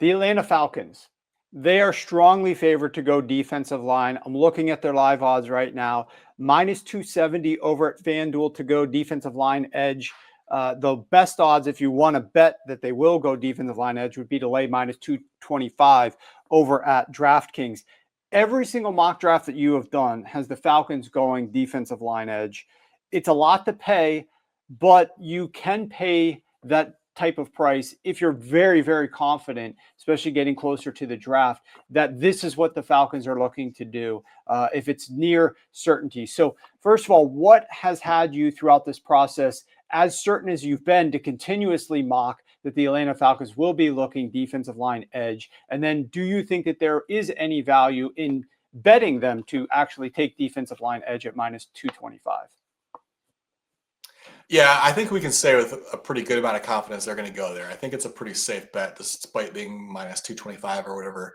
The Atlanta Falcons, they are strongly favored to go defensive line. I'm looking at their live odds right now. Minus 270 over at FanDuel to go defensive line edge. The best odds, if you want to bet that they will go defensive line edge, would be to lay minus 225 over at DraftKings. Every single mock draft that you have done has the Falcons going defensive line edge. It's a lot to pay, but you can pay that type of price if you're very, very confident, especially getting closer to the draft, that this is what the Falcons are looking to do if it's near certainty. So first of all, what has had you throughout this process as certain as you've been to continuously mock that the Atlanta Falcons will be looking defensive line edge? And then do you think that there is any value in betting them to actually take defensive line edge at minus 225? Yeah, I think we can say with a pretty good amount of confidence they're going to go there. I think it's a pretty safe bet, despite being minus 225 or whatever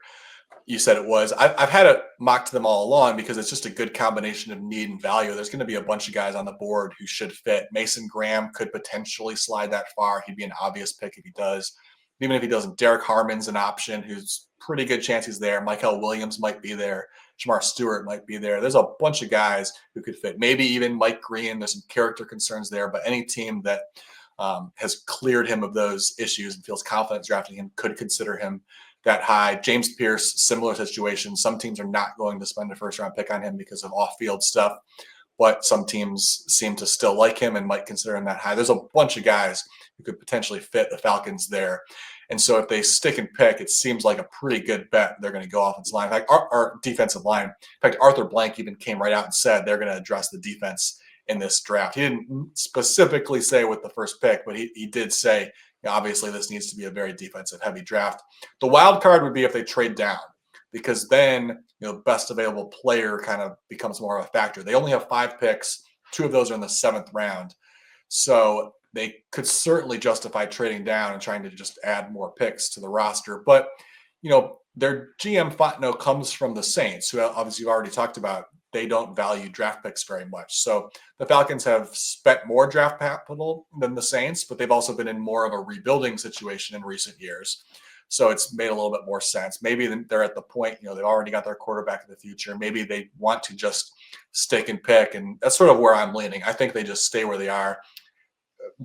you said it was. I've had it mocked to them all along because it's just a good combination of need and value. There's going to be a bunch of guys on the board who should fit. Mason Graham could potentially slide that far. He'd be an obvious pick if he does. Even if he doesn't, Derek Harmon's an option who's pretty good chance he's there. Michael Williams might be there. Shamar Stewart might be there. There's a bunch of guys who could fit. Maybe even Mike Green. There's some character concerns there, but any team that has cleared him of those issues and feels confident drafting him could consider him that high. James Pierce, similar situation. Some teams are not going to spend a first-round pick on him because of off-field stuff, but some teams seem to still like him and might consider him that high. There's a bunch of guys who could potentially fit the Falcons there. And so if they stick and pick, it seems like a pretty good bet they're going to go offensive line. In fact, our defensive line, in fact, Arthur Blank even came right out and said they're going to address the defense in this draft. He didn't specifically say with the first pick, but he did say, you know, obviously this needs to be a very defensive-heavy draft. The wild card would be if they trade down, because then, you know, best available player kind of becomes more of a factor. They only have 5 picks. 2 of those are in the 7th round. So they could certainly justify trading down and trying to just add more picks to the roster. But, you know, their GM Fontenot comes from the Saints, who obviously you've already talked about. They don't value draft picks very much. So the Falcons have spent more draft capital than the Saints, but they've also been in more of a rebuilding situation in recent years. So it's made a little bit more sense. Maybe they're at the point, you know, they've already got their quarterback in the future. Maybe they want to just stick and pick. And that's sort of where I'm leaning. I think they just stay where they are.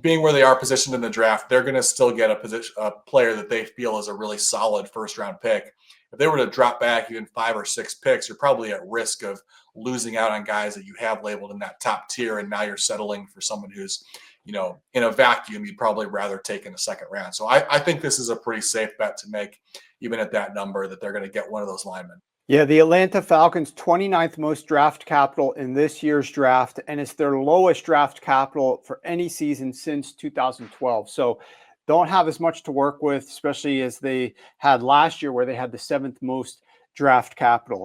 Being where they are positioned in the draft, they're going to still get a player that they feel is a really solid first-round pick. If they were to drop back even 5 or 6 picks, you're probably at risk of losing out on guys that you have labeled in that top tier, and now you're settling for someone who's, you know, in a vacuum, you'd probably rather take in the 2nd round. So I think this is a pretty safe bet to make, even at that number, that they're going to get one of those linemen. Yeah, the Atlanta Falcons, 29th most draft capital in this year's draft, and it's their lowest draft capital for any season since 2012. So don't have as much to work with, especially as they had last year where they had the 7th most draft capital.